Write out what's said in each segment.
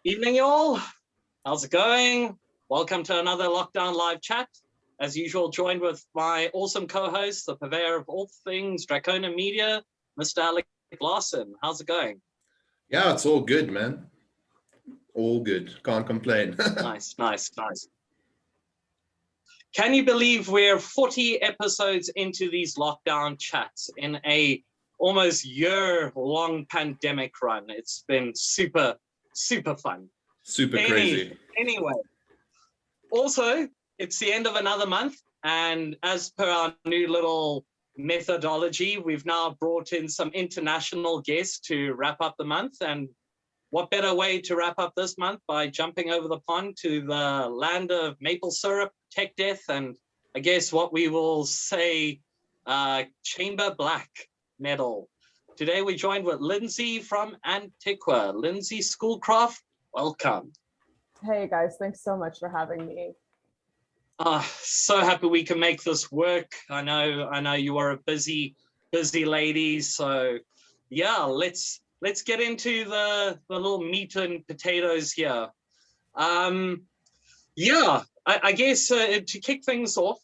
Evening, y'all. How's it going? Welcome to another Lockdown Live chat. As usual, joined with my awesome co-host, the purveyor of all things Dracona Media, Mr. Alec Larson. How's it going? Yeah, it's all good, man. All good. Can't complain. Nice. Can you believe we're 40 episodes into these lockdown chats in a almost year-long pandemic run? It's been super fun. Super crazy. Anyway, also, it's the end of another month, and as per our new little methodology, we've now brought in some international guests to wrap up the month. And what better way to wrap up this month by jumping over the pond to the land of maple syrup, tech death, and I guess what we will say, chamber black metal. Today we joined with Lindsay from Antiqva. Lindsay Schoolcraft, welcome. Hey guys, thanks so much for having me. So happy we can make this work. I know you are a busy lady, so yeah, let's get into the little meat and potatoes here. I guess to kick things off,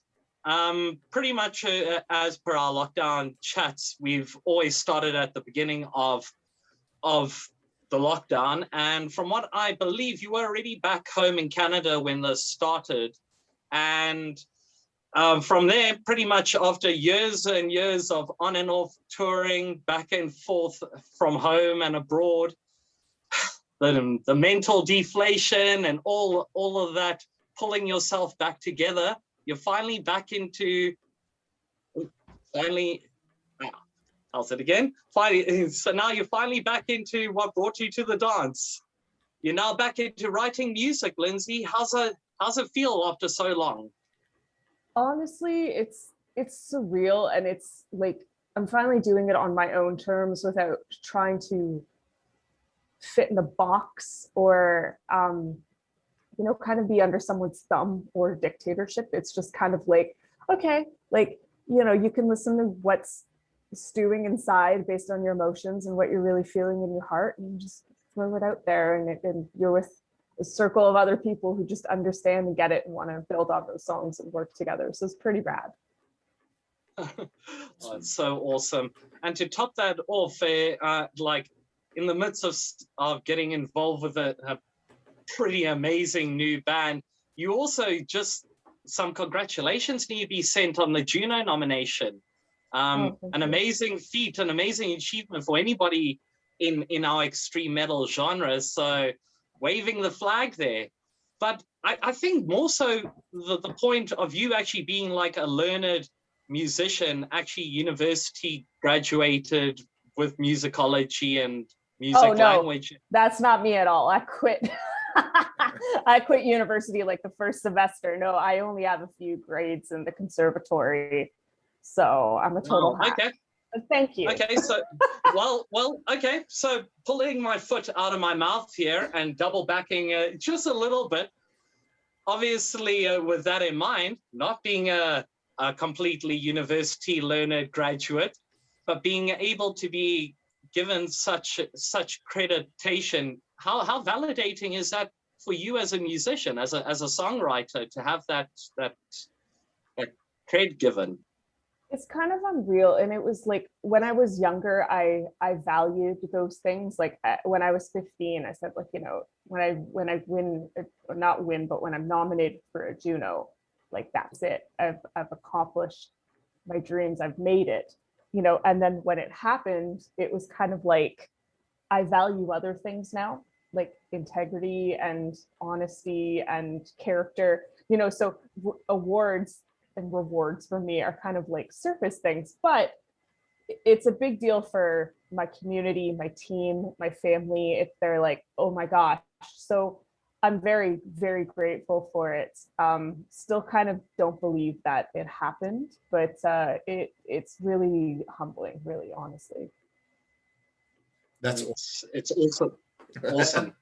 pretty much as per our lockdown chats, we've always started at the beginning of the lockdown. And from what I believe, you were already back home in Canada when this started. And from there, pretty much after years and years of on and off touring, back and forth from home and abroad, the mental deflation and all of that, pulling yourself back together, you're finally back into, I'll say it again, so now you're finally back into what brought you to the dance. You're now back into writing music, Lindsay. How's it feel after so long? Honestly, it's surreal, and it's like I'm finally doing it on my own terms without trying to fit in a box or kind of be under someone's thumb or dictatorship. It's just kind of like, okay, like, you can listen to what's stewing inside based on your emotions and what you're really feeling in your heart, and just throw it out there, and you're with a circle of other people who just understand and get it and want to build on those songs and work together. So it's pretty rad. Oh, it's so awesome. And to top that off, like in the midst of getting involved with a pretty amazing new band, you also just, some congratulations need to be sent on the Juno nomination. An amazing feat, an amazing achievement for anybody in our extreme metal genre. So waving the flag there. But I think more so the point of you actually being like a learned musician, actually university graduated with musicology and music language. That's not me at all. I quit. I quit university like the first semester. No, I only have a few grades in the conservatory. So I'm a total hack. Okay. Thank you. Okay, so okay. So pulling my foot out of my mouth here and double backing just a little bit. Obviously, with that in mind, not being a completely university learned graduate, but being able to be given such accreditation, how validating is that for you as a musician, as a songwriter, to have that cred given? It's kind of unreal. And it was like, when I was younger, I valued those things. Like when I was 15, I said, like, when I win, or not win, but when I'm nominated for a Juno, like, that's it. I've accomplished my dreams. I've made it, and then when it happened, it was kind of like, I value other things now, like integrity and honesty and character, so awards and rewards for me are kind of like surface things, but it's a big deal for my community, my team, my family, if they're like, oh my gosh. So I'm very, very grateful for it. Still kind of don't believe that it happened, but it's really humbling, really, honestly. It's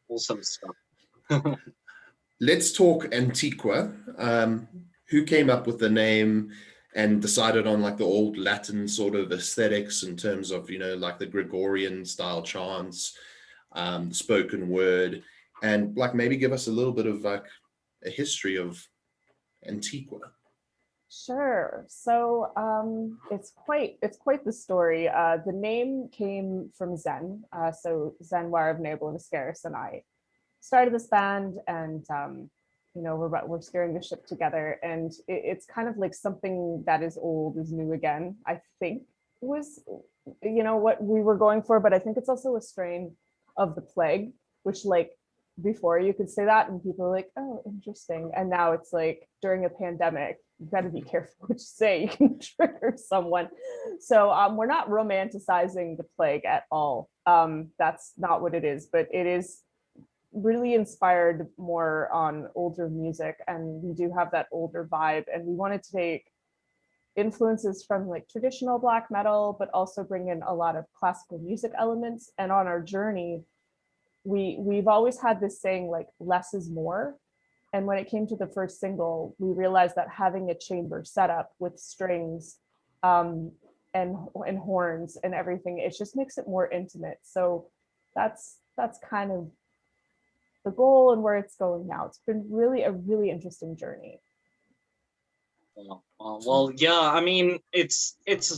awesome stuff. Let's talk Antiqva. Who came up with the name and decided on like the old Latin sort of aesthetics in terms of, like the Gregorian style chants, spoken word, and like maybe give us a little bit of like a history of Antiqva. Sure. So it's quite the story. The name came from Zen. So Xenoyr of Ne Obliviscaris and I started this band, and we're steering the ship together, and it's kind of like something that is old is new again. I think was what we were going for, but I think it's also a strain of the plague, which like before you could say that and people are like, oh, interesting, and now it's like during a pandemic you got to be careful what you say, you can trigger someone. So we're not romanticizing the plague at all. That's not what it is, but it is really inspired more on older music, and we do have that older vibe, and we wanted to take influences from like traditional black metal, but also bring in a lot of classical music elements. And on our journey, we've always had this saying like less is more. And when it came to the first single, we realized that having a chamber setup with strings and horns and everything, it just makes it more intimate. So that's kind of the goal and where it's going now. It's been really a really interesting journey. Well, yeah, I mean, it's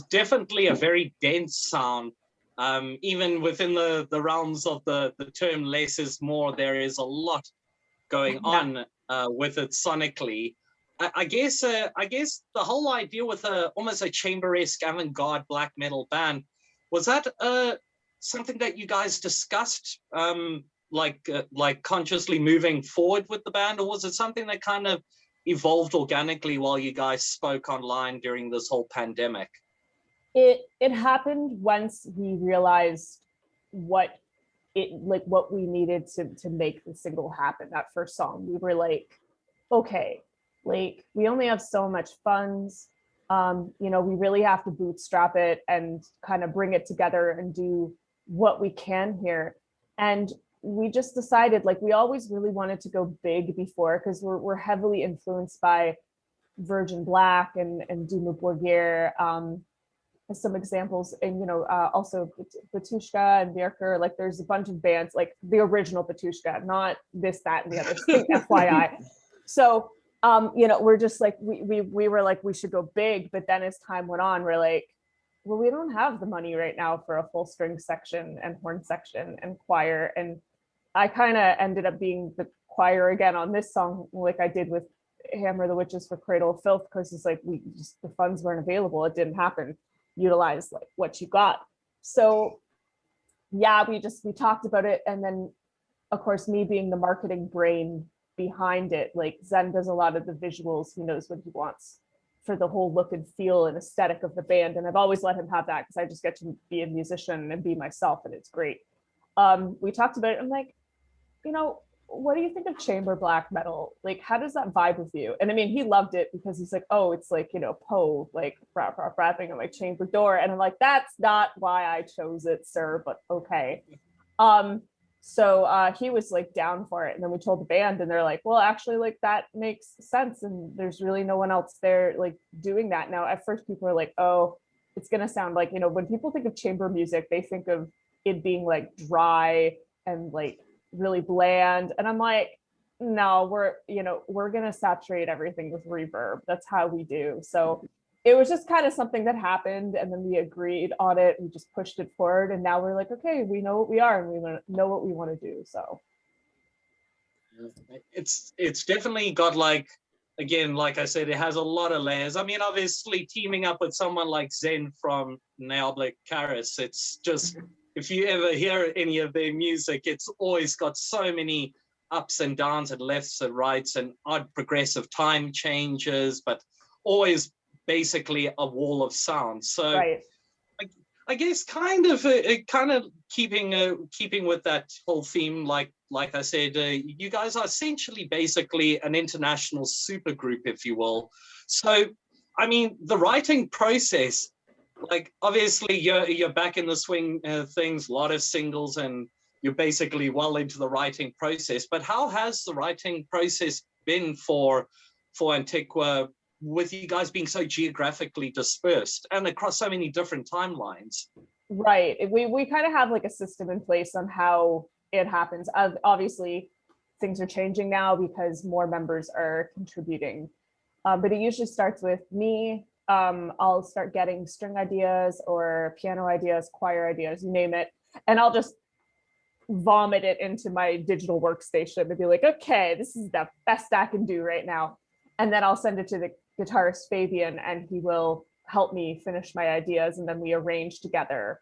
definitely a very dense sound. Even within the realms of the term less is more, there is a lot going on with it sonically. I guess the whole idea with almost a chamber-esque avant-garde black metal band, was that something that you guys discussed, like consciously moving forward with the band, or was it something that kind of evolved organically while you guys spoke online during this whole pandemic? It happened once we realized what we needed to make the single happen. That first song, we were like, okay, like we only have so much funds. We really have to bootstrap it and kind of bring it together and do what we can here. And we just decided, like, we always really wanted to go big before, because we're heavily influenced by Virgin Black and Duma Borgir, as some examples, and also Batushka and Bjerker. Like there's a bunch of bands, like the original Batushka, not this, that, and the other thing, FYI. So we're just like, we were like, we should go big, but then as time went on, we're like, well, we don't have the money right now for a full string section and horn section and choir. And I kind of ended up being the choir again on this song, like I did with Hammer the Witches for Cradle of Filth, because it's like the funds weren't available. It didn't happen. Utilize like what you got. So yeah, we talked about it, and then of course me being the marketing brain behind it, like Zen does a lot of the visuals. He knows what he wants for the whole look and feel and aesthetic of the band, and I've always let him have that because I just get to be a musician and be myself, and it's great. We talked about it. I'm like, what do you think of chamber black metal? Like, how does that vibe with you? And I mean, he loved it because he's like, oh, it's like, Poe, like rapping on my chamber door. And I'm like, that's not why I chose it, sir, but okay. So he was like down for it. And then we told the band, and they're like, well, actually, like that makes sense. And there's really no one else there like doing that. Now, at first people are like, oh, it's going to sound like, when people think of chamber music, they think of it being like dry and like really bland, and I'm like, no, we're gonna saturate everything with reverb. That's how we do. So it was just kind of something that happened, and then we agreed on it. We just pushed it forward, and now we're like, okay, we know what we are, and we know what we want to do. So it's definitely got, like, again, like I said, it has a lot of layers. I mean, obviously teaming up with someone like Zen from Ne Obliviscaris, it's just, if you ever hear any of their music, it's always got so many ups and downs and lefts and rights and odd progressive time changes, but always basically a wall of sound. So right. I guess kind of keeping with that whole theme, like I said, you guys are essentially basically an international supergroup, if you will. So, I mean, the writing process, like obviously you're back in the swing of things, a lot of singles, and you're basically well into the writing process. But how has the writing process been for Antiqva, with you guys being so geographically dispersed and across so many different timelines? Right. We kind of have like a system in place on how it happens. Obviously, things are changing now because more members are contributing. But it usually starts with me. I'll start getting string ideas or piano ideas, choir ideas, you name it. And I'll just vomit it into my digital workstation and be like, okay, this is the best I can do right now. And then I'll send it to the guitarist Fabian, and he will help me finish my ideas. And then we arrange together,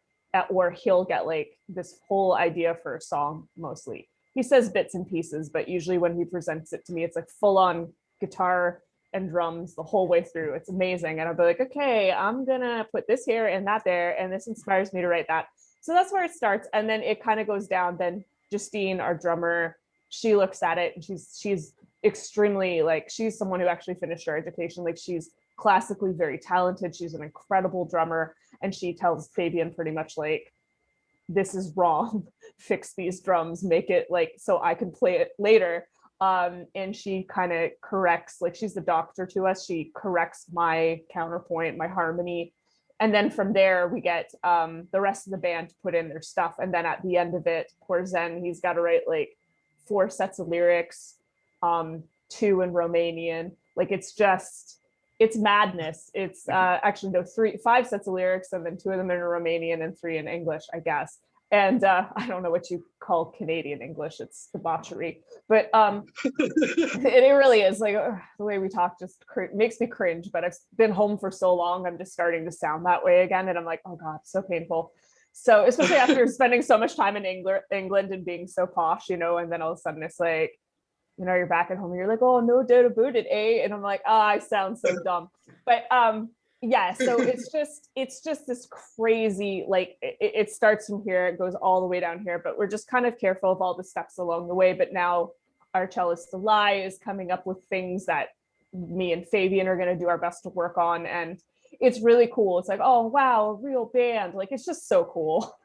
or he'll get like this whole idea for a song mostly. He says bits and pieces, but usually when he presents it to me, it's like full on guitar and drums the whole way through. It's amazing. And I'll be like, okay, I'm gonna put this here and that there, and this inspires me to write that. So that's where it starts. And then it kind of goes down. Then Justine, our drummer, she looks at it, and she's extremely, like, she's someone who actually finished her education. Like, she's classically very talented. She's an incredible drummer. And she tells Fabian pretty much like, this is wrong, fix these drums, make it like, so I can play it later. And she kind of corrects, like, she's the doctor to us. She corrects my counterpoint, my harmony. And then from there, we get the rest of the band to put in their stuff. And then at the end of it, poor Zen, he's got to write like 4 sets of lyrics, 2 in Romanian. Like, it's madness. It's actually no, 5 sets of lyrics, and then 2 of them in Romanian and 3 in English, I guess. And I don't know what you call Canadian English. It's debauchery, but it really is like the way we talk just makes me cringe. But I've been home for so long, I'm just starting to sound that way again, and I'm like, oh god, so painful. So especially after spending so much time in England and being so posh, and then all of a sudden it's like, you're back at home and you're like, oh, no doubt about it, eh? And I'm like, oh, I sound so dumb. But yeah, so it's just this crazy, like, it starts from here, it goes all the way down here, but we're just kind of careful of all the steps along the way. But now our cellist Delay is coming up with things that me and Fabian are going to do our best to work on, and it's really cool. It's like, oh wow, a real band. Like, it's just so cool.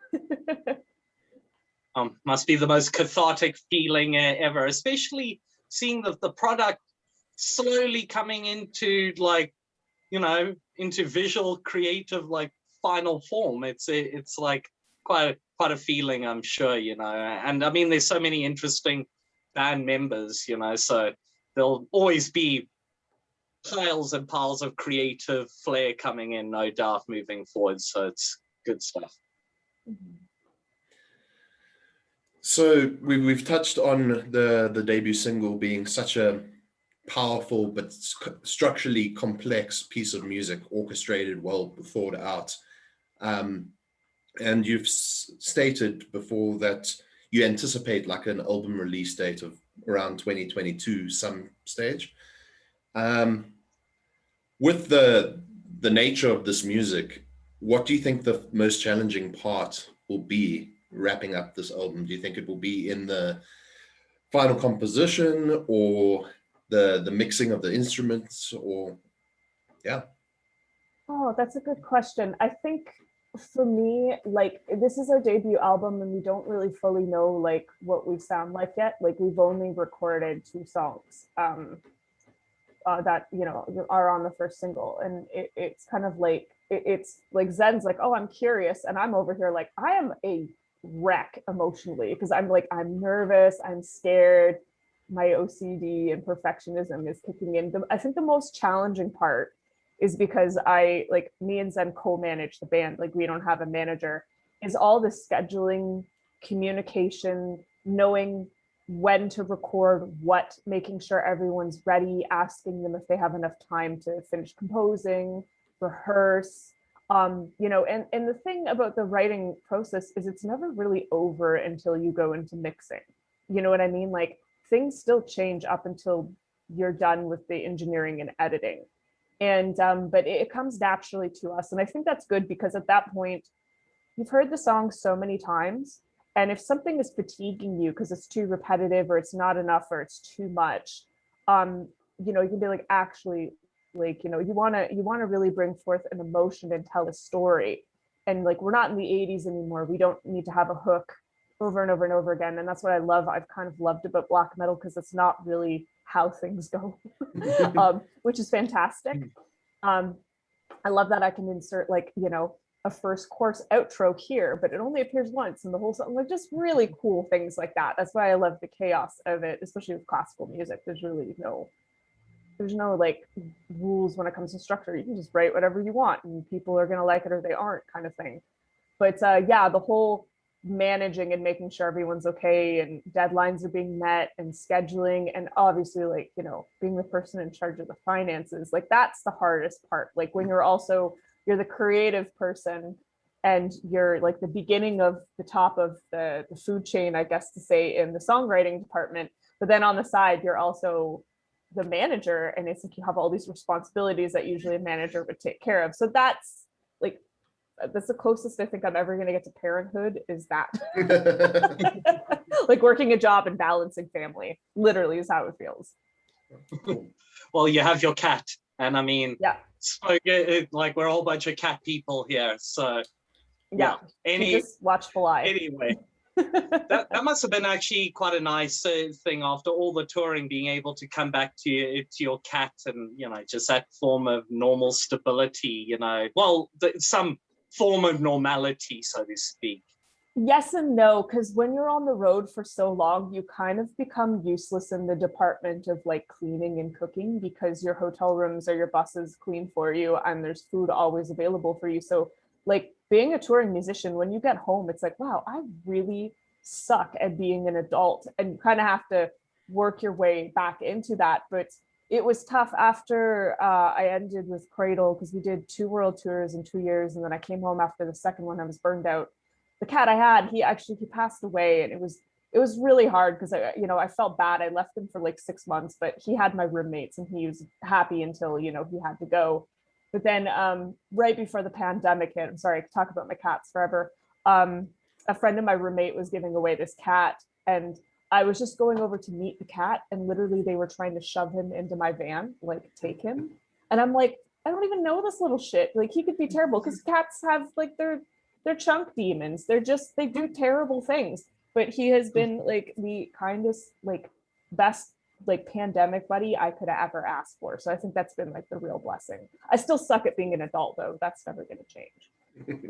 Must be the most cathartic feeling ever, especially seeing the product slowly coming into, like, into visual creative, like, final form. It's like quite a feeling, I'm sure, and I mean, there's so many interesting band members, so there'll always be piles and piles of creative flair coming in, no doubt, moving forward. So it's good stuff. Mm-hmm. So we've touched on the debut single being such a powerful but structurally complex piece of music, orchestrated, well thought out. And you've stated before that you anticipate like an album release date of around 2022 some stage. With the nature of this music, what do you think the most challenging part will be wrapping up this album? Do you think it will be in the final composition, or the mixing of the instruments, or yeah? Oh, that's a good question. I think for me, like, this is our debut album and we don't really fully know like what we sound like yet. Like, we've only recorded 2 songs that are on the first single, and it's kind of like it's like Zen's like, oh, I'm curious, and I'm over here like, I am a wreck emotionally, because I'm nervous, I'm scared, my OCD and perfectionism is kicking in. I think the most challenging part is because me and Zen co-manage the band, like, we don't have a manager, is all the scheduling, communication, knowing when to record what, making sure everyone's ready, asking them if they have enough time to finish composing, rehearse. And the thing about the writing process is it's never really over until you go into mixing. You know what I mean? Like, things still change up until you're done with the engineering and editing. And but it comes naturally to us. And I think that's good, because at that point, you've heard the song so many times. And if something is fatiguing you because it's too repetitive, or it's not enough, or it's too much, you can be like, actually, like, you want to really bring forth an emotion and tell a story. And like, we're not in the 80s anymore. We don't need to have a hook over and over and over again. And that's what I've kind of loved about black metal, because it's not really how things go, which is fantastic. I love that I can insert, like, a first course outro here, but it only appears once in the whole song. Like just really cool things like that. That's why I love the chaos of it, especially with classical music. There's no like rules when it comes to structure. You can just write whatever you want and people are gonna like it or they aren't, kind of thing. But yeah, the whole managing and making sure everyone's okay and deadlines are being met and scheduling, and obviously like, you know, being the person in charge of the finances, like that's the hardest part. Like when you're the creative person and you're like the beginning of the top of the food chain, I guess to say, in the songwriting department, but then on the side you're also the manager, and it's like you have all these responsibilities that usually a manager would take care of. So that's the closest I think I'm ever going to get to parenthood, is that. Like working a job and balancing family, literally is how it feels. Well, you have your cat, and I mean, yeah, so like we're a whole bunch of cat people here, so yeah. Just watchful eye. Anyway, that must have been actually quite a nice thing after all the touring, being able to come back to your cat and, you know, just that form of normal stability, you know, well, some form of normality, so to speak. Yes and no, because when you're on the road for so long, you kind of become useless in the department of like cleaning and cooking, because your hotel rooms or your buses clean for you and there's food always available for you. So like being a touring musician, when you get home, it's like, wow, I really suck at being an adult, and you kind of have to work your way back into that. But it was tough after I ended with Cradle, because we did 2 world tours in 2 years, and then I came home after the second one. I was burned out. The cat I had, he passed away, and it was really hard because I felt bad. I left him for like 6 months, but he had my roommates and he was happy until, you know, he had to go. But then right before the pandemic hit, I'm sorry, I could talk about my cats forever. A friend of my roommate was giving away this cat, and I was just going over to meet the cat, and literally they were trying to shove him into my van, like take him. And I'm like, I don't even know this little shit. Like he could be terrible, because cats have like they're chunk demons. They do terrible things. But he has been like the kindest, like best, like pandemic buddy I could have ever asked for. So I think that's been like the real blessing. I still suck at being an adult though. That's never going to change.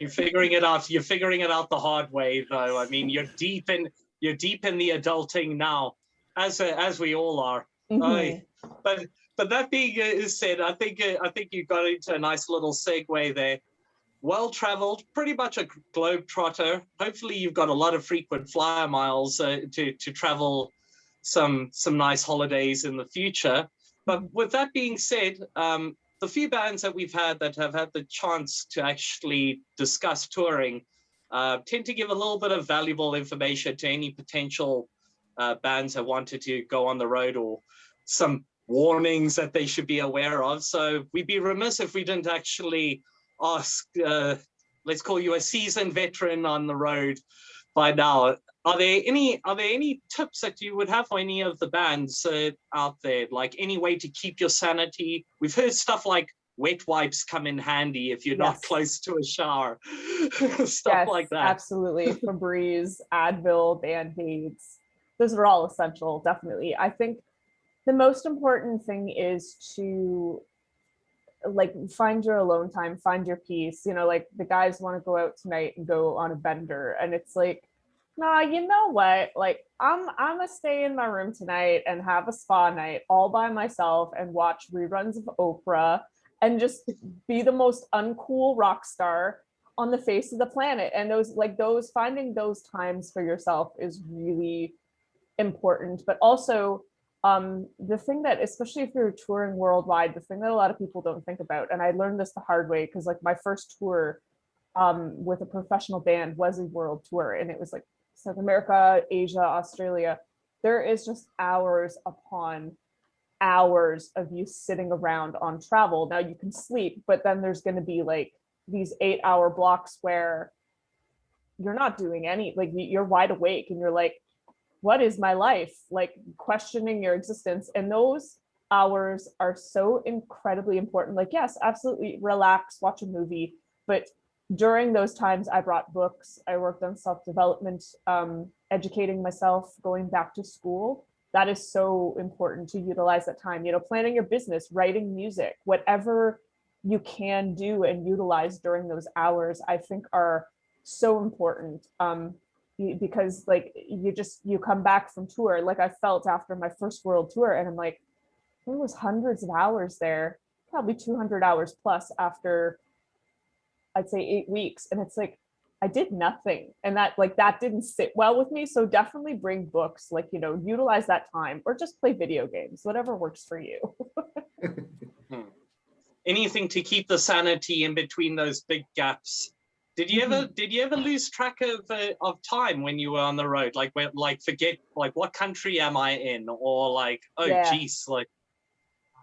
You're figuring it out. You're figuring it out the hard way though. I mean, you're deep in the adulting now, as we all are. Mm-hmm. But that being said, I think you got into a nice little segue there. Well-traveled, pretty much a globe trotter. Hopefully you've got a lot of frequent flyer miles to travel some nice holidays in the future. But with that being said, the few bands that we've had that have had the chance to actually discuss touring tend to give a little bit of valuable information to any potential bands that wanted to go on the road, or some warnings that they should be aware of. So we'd be remiss if we didn't actually ask, let's call you a seasoned veteran on the road by now. Are there any tips that you would have for any of the bands out there? Like any way to keep your sanity? We've heard stuff like wet wipes come in handy if you're not close to a shower. Stuff like that. Absolutely. Febreze, Advil, Band-Aids. Those are all essential, definitely. I think the most important thing is to like find your alone time, find your peace. You know, like the guys want to go out tonight and go on a bender, and it's like, nah, you know what? Like I'm gonna stay in my room tonight and have a spa night all by myself and watch reruns of Oprah and just be the most uncool rock star on the face of the planet. And finding those times for yourself is really important. But also the thing that, especially if you're touring worldwide, the thing that a lot of people don't think about, and I learned this the hard way, because like my first tour with a professional band was a world tour, and it was like South America, Asia, Australia. There is just hours upon hours of you sitting around on travel. Now you can sleep, but then there's going to be like these 8-hour blocks where you're not doing any, like you're wide awake and you're like, what is my life? Like questioning your existence. And those hours are so incredibly important. Like, yes, absolutely relax, watch a movie. But during those times, I brought books. I worked on self-development, educating myself, going back to school. That is so important to utilize that time, you know, planning your business, writing music, whatever you can do and utilize during those hours, I think are so important. Because like you come back from tour, like I felt after my first world tour, and I'm like, there was hundreds of hours there, probably 200 hours plus after I'd say 8 weeks. And it's like, I did nothing. And that didn't sit well with me. So definitely bring books, like, utilize that time, or just play video games, whatever works for you. Anything to keep the sanity in between those big gaps. Did you ever lose track of time when you were on the road? Like forget, like, what country am I in? Or like, geez, like.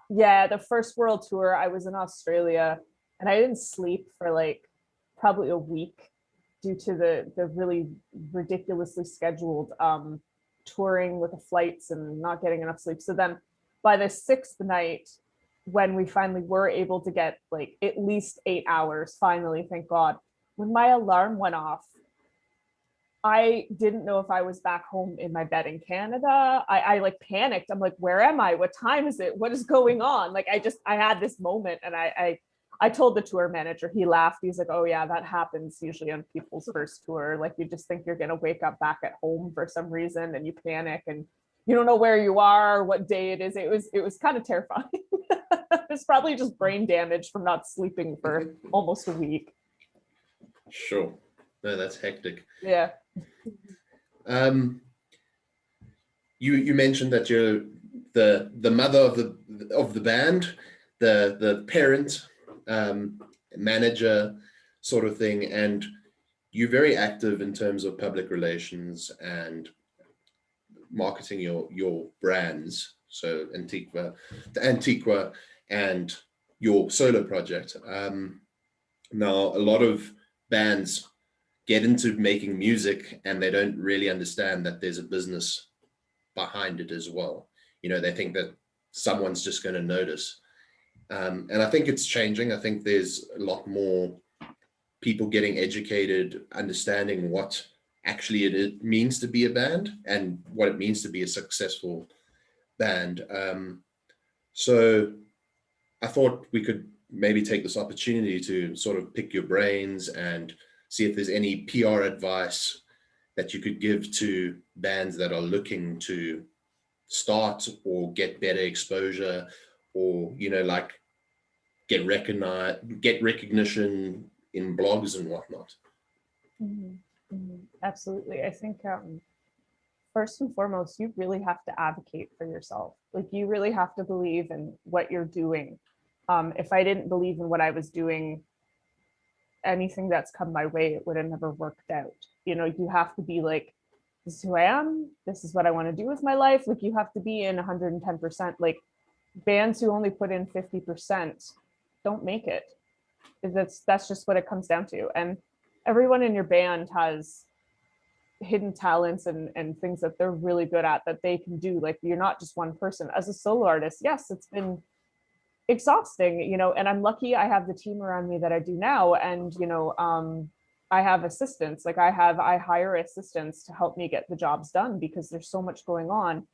Yeah, the first world tour, I was in Australia, and I didn't sleep for like probably a week due to the really ridiculously scheduled touring with the flights and not getting enough sleep. So then by the 6th night, when we finally were able to get like at least 8 hours, finally, thank God, when my alarm went off, I didn't know if I was back home in my bed in Canada. I like panicked. I'm like, where am I? What time is it? What is going on? Like, I had this moment, and I told the tour manager. He laughed. He's like, oh yeah, that happens usually on people's first tour. Like, you just think you're going to wake up back at home for some reason, and you panic, and you don't know where you are, what day it is. It was kind of terrifying. It's probably just brain damage from not sleeping for almost a week. Sure. No, that's hectic. Yeah. You mentioned that you're the mother of the band, the parent, manager sort of thing, and you're very active in terms of public relations and marketing your brands. So Antiqva and your solo project. Now, a lot of bands get into making music and they don't really understand that there's a business behind it as well. They think that someone's just going to notice. And I think it's changing. I think there's a lot more people getting educated, understanding what actually it means to be a band and what it means to be a successful band. So I thought we could maybe take this opportunity to sort of pick your brains and see if there's any PR advice that you could give to bands that are looking to start or get better exposure, or like get recognition in blogs and whatnot. Mm-hmm. Mm-hmm. Absolutely. I think first and foremost, you really have to advocate for yourself. Like, you really have to believe in what you're doing. If I didn't believe in what I was doing, anything that's come my way, it would have never worked out. You have to be like, this is who I am. This is what I want to do with my life. Like, you have to be in 110%. Like, bands who only put in 50% don't make it. That's just what it comes down to. And everyone in your band has hidden talents and things that they're really good at that they can do. Like, you're not just one person. As a solo artist, yes, it's been exhausting, and I'm lucky I have the team around me that I do now. And I have assistants. Like, I hire assistants to help me get the jobs done, because there's so much going on.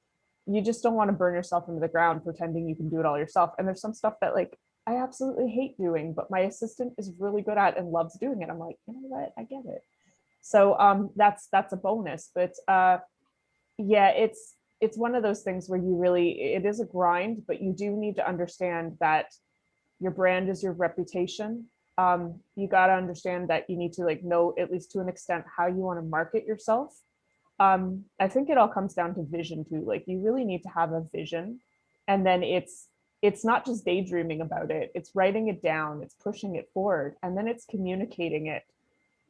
You just don't want to burn yourself into the ground pretending you can do it all yourself. And there's some stuff that, like, I absolutely hate doing, but my assistant is really good at and loves doing it. I'm like, you know what, I get it. So that's a bonus. But yeah, it's one of those things where it is a grind, but you do need to understand that your brand is your reputation. You got to understand that you need to know, at least to an extent, how you want to market yourself. I think it all comes down to vision too. Like, you really need to have a vision, and then it's not just daydreaming about it. It's writing it down, it's pushing it forward, and then it's communicating it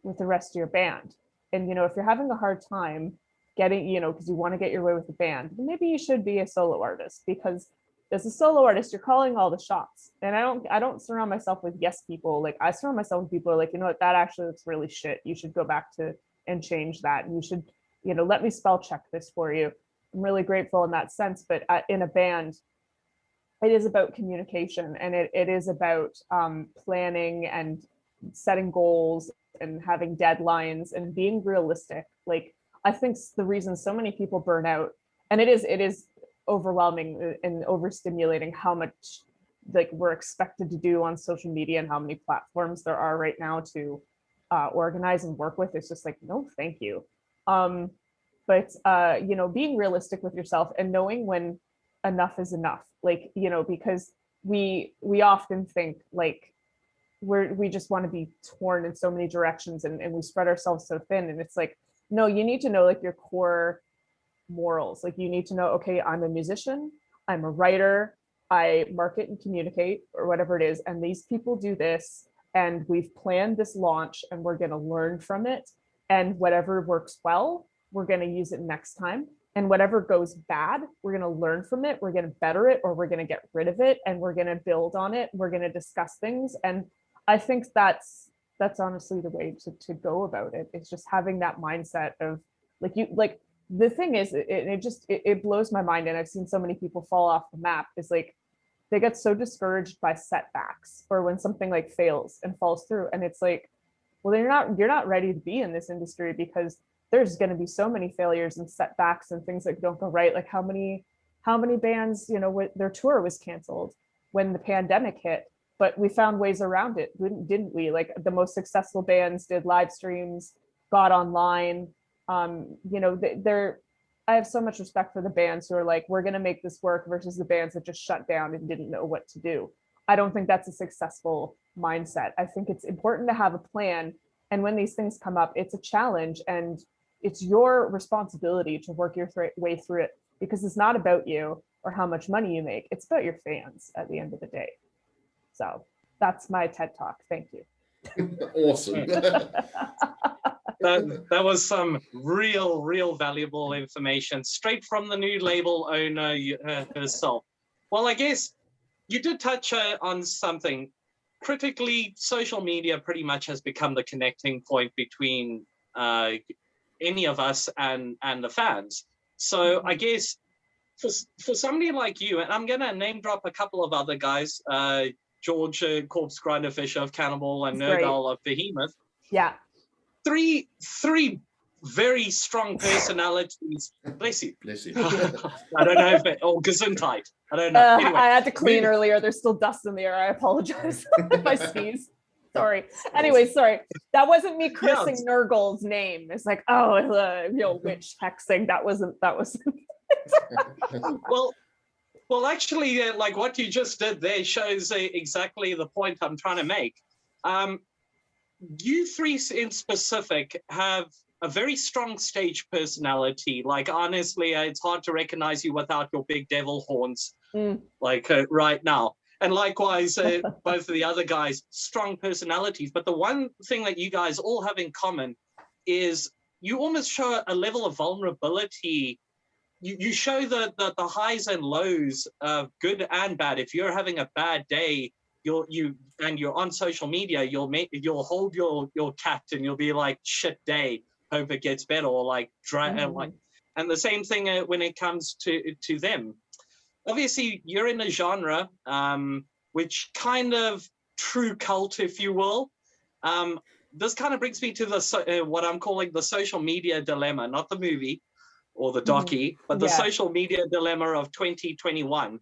with the rest of your band. And if you're having a hard time getting, because you want to get your way with the band, then maybe you should be a solo artist, because as a solo artist, you're calling all the shots. And I don't surround myself with yes people. Like, I surround myself with people who are like, you know what, that actually looks really shit. You should go back to and change that. And you should, let me spell check this for you. I'm really grateful in that sense. But in a band, it is about communication, and it is about planning and setting goals and having deadlines and being realistic. Like, I think the reason so many people burn out, and it is overwhelming and overstimulating how much like we're expected to do on social media and how many platforms there are right now to organize and work with. It's just like, no, thank you. But you know, being realistic with yourself and knowing when enough is enough, like, you know, because we often think like we just want to be torn in so many directions, and we spread ourselves so thin. And it's like, no, you need to know like your core morals. Like you need to know, okay, I'm a musician, I'm a writer, I market and communicate or whatever it is, and these people do this, and we've planned this launch and we're going to learn from it, and whatever works well, we're going to use it next time, and whatever goes bad, we're going to learn from it, we're going to better it, or we're going to get rid of it, and we're going to build on it, we're going to discuss things. And I think that's honestly the way to go about it. It's just having that mindset of like, you like, the thing is, it blows my mind, and I've seen so many people fall off the map, is like they get so discouraged by setbacks or when something like fails and falls through, and it's like, well, you're not ready to be in this industry, because there's going to be so many failures and setbacks and things that don't go right. Like how many bands, you know, their tour was canceled when the pandemic hit, but we found ways around it, didn't we? Like the most successful bands did live streams, got online. You know, I have so much respect for the bands who are like, we're going to make this work, versus the bands that just shut down and didn't know what to do. I don't think that's a successful mindset. I think it's important to have a plan. And when these things come up, it's a challenge, and it's your responsibility to work your way through it, because it's not about you or how much money you make. It's about your fans at the end of the day. So that's my TED Talk. Thank you. Awesome. That was some real valuable information straight from the new label owner herself. Well, I guess you did touch on something. Critically, social media pretty much has become the connecting point between any of us and the fans. So I guess for somebody like you, and I'm going to name drop a couple of other guys, George Corpse Grinder Fisher of Cannibal and Nerdal of Behemoth. Yeah. Three very strong personalities. Bless you. Bless you. I don't know or Gesundheit. I don't know. Anyway, I had to clean earlier. There's still dust in the air. I apologize if I sneeze. Sorry. Anyway, sorry. That wasn't me cursing Nurgle's name. It's like, oh, you know, witch hexing. That wasn't. Well, actually, like what you just did there shows exactly the point I'm trying to make. You three in specific have a very strong stage personality. Like, honestly, it's hard to recognize you without your big devil horns, like right now. And likewise, both of the other guys, strong personalities. But the one thing that you guys all have in common is you almost show a level of vulnerability. You show the highs and lows of good and bad. If you're having a bad day, you're on social media, you'll hold your cat and you'll be like, shit day, hope it gets better, or like and the same thing when it comes to them. Obviously, you're in a genre which kind of true cult, if you will. This kind of brings me to what I'm calling the social media dilemma, not the movie or the docu, but the social media dilemma of 2021.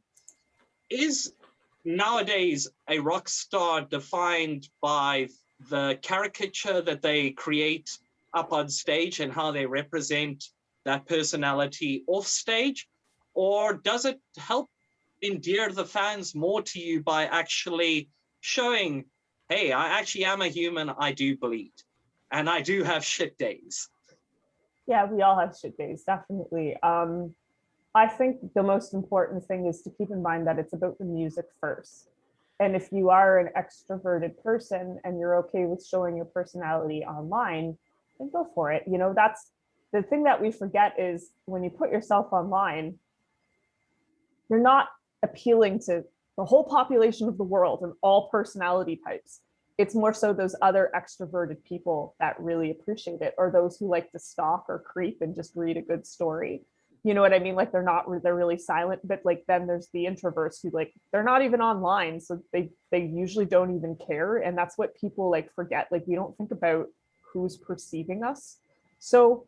Is nowadays a rock star defined by the caricature that they create up on stage and how they represent that personality off stage? Or does it help endear the fans more to you by actually showing, hey, I actually am a human, I do bleed, and I do have shit days? Yeah, we all have shit days, definitely. I think the most important thing is to keep in mind that it's about the music first. And if you are an extroverted person and you're okay with showing your personality online, then go for it. You know, that's the thing that we forget, is when you put yourself online, you're not appealing to the whole population of the world and all personality types. It's more so those other extroverted people that really appreciate it, or those who like to stalk or creep and just read a good story. You know what I mean? Like they're really silent, but like then there's the introverts who like, they're not even online. So they usually don't even care. And that's what people like forget. Like we don't think about who's perceiving us. So,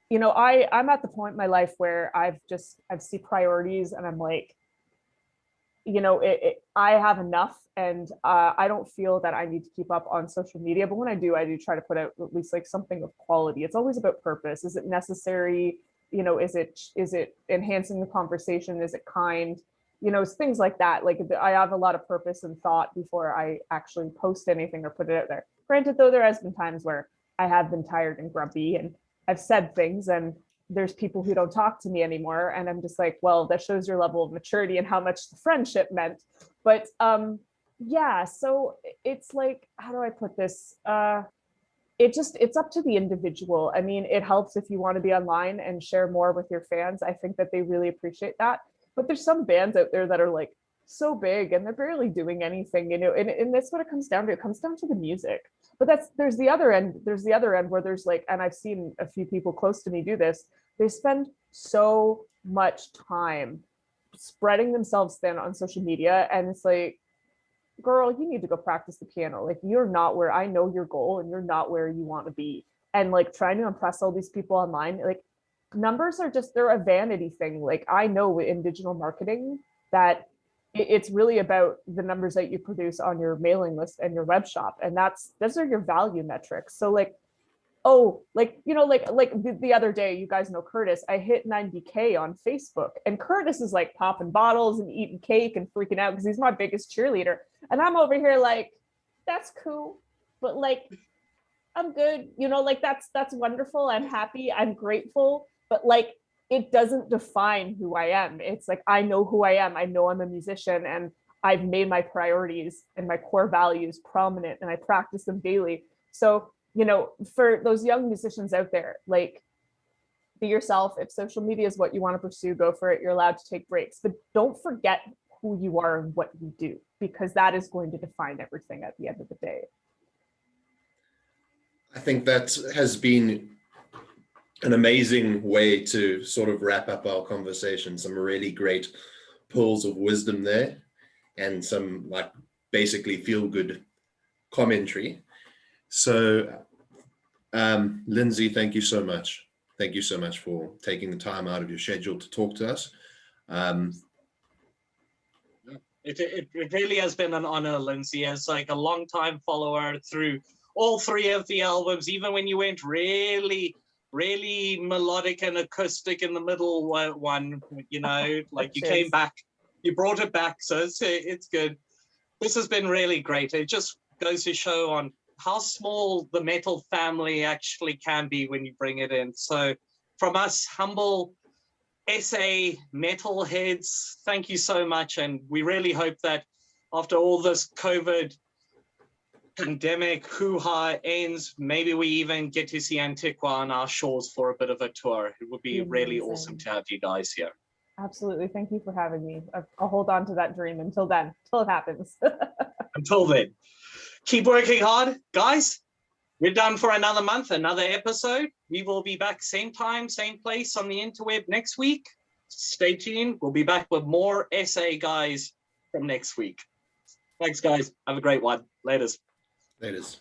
you know, I'm at the point in my life where I've see priorities and I'm like, I have enough, and I don't feel that I need to keep up on social media. But when I do try to put out at least like something of quality. It's always about purpose. Is it necessary? Is it enhancing the conversation? Is it kind? It's things like that. Like I have a lot of purpose and thought before I actually post anything or put it out there. Granted, though, there has been times where I have been tired and grumpy, and I've said things, and there's people who don't talk to me anymore, and I'm just like, well, that shows your level of maturity and how much the friendship meant. But yeah, so it's like, how do I put this? It's up to the individual. I mean, it helps if you want to be online and share more with your fans. I think that they really appreciate that. But there's some bands out there that are like so big and they're barely doing anything, and that's what it comes down to. It comes down to the music. But there's the other end where there's like, and I've seen a few people close to me do this, they spend so much time spreading themselves thin on social media, and it's like, girl, you need to go practice the piano. Like, you're not where, I know your goal, and you're not where you want to be. And like trying to impress all these people online, like, numbers are just, they're a vanity thing. Like, I know in digital marketing that it's really about the numbers that you produce on your mailing list and your web shop, and those are your value metrics. So like, the other day, you guys know Curtis, I hit 90K on Facebook, and Curtis is like popping bottles and eating cake and freaking out because he's my biggest cheerleader, and I'm over here like, that's cool, but like, I'm good, like, that's wonderful, I'm happy, I'm grateful, but like, it doesn't define who I am. It's like, I know who I am. I know I'm a musician, and I've made my priorities and my core values prominent, and I practice them daily. So, for those young musicians out there, like, be yourself. If social media is what you want to pursue, go for it. You're allowed to take breaks, but don't forget who you are and what you do, because that is going to define everything at the end of the day. I think that has been an amazing way to sort of wrap up our conversation. Some really great pearls of wisdom there, and some like basically feel good commentary. So Lindsay, thank you so much. Thank you so much for taking the time out of your schedule to talk to us. It really has been an honor, Lindsay, as like a long-time follower through all three of the albums, even when you went really melodic and acoustic in the middle one, like you came back, you brought it back, so it's good. This has been really great. It just goes to show on how small the metal family actually can be when you bring it in. So from us humble SA metalheads, thank you so much, and we really hope that after all this COVID pandemic hoo-ha ends, maybe we even get to see Antiqva on our shores for a bit of a tour. It would be really awesome to have you guys here. Absolutely. Thank you for having me. I'll hold on to that dream until then, until it happens. Until then, keep working hard, guys. We're done for another month, another episode. We will be back same time, same place on the interweb next week. Stay tuned. We'll be back with more SA guys from next week. Thanks, guys. Have a great one. Laters. Laters.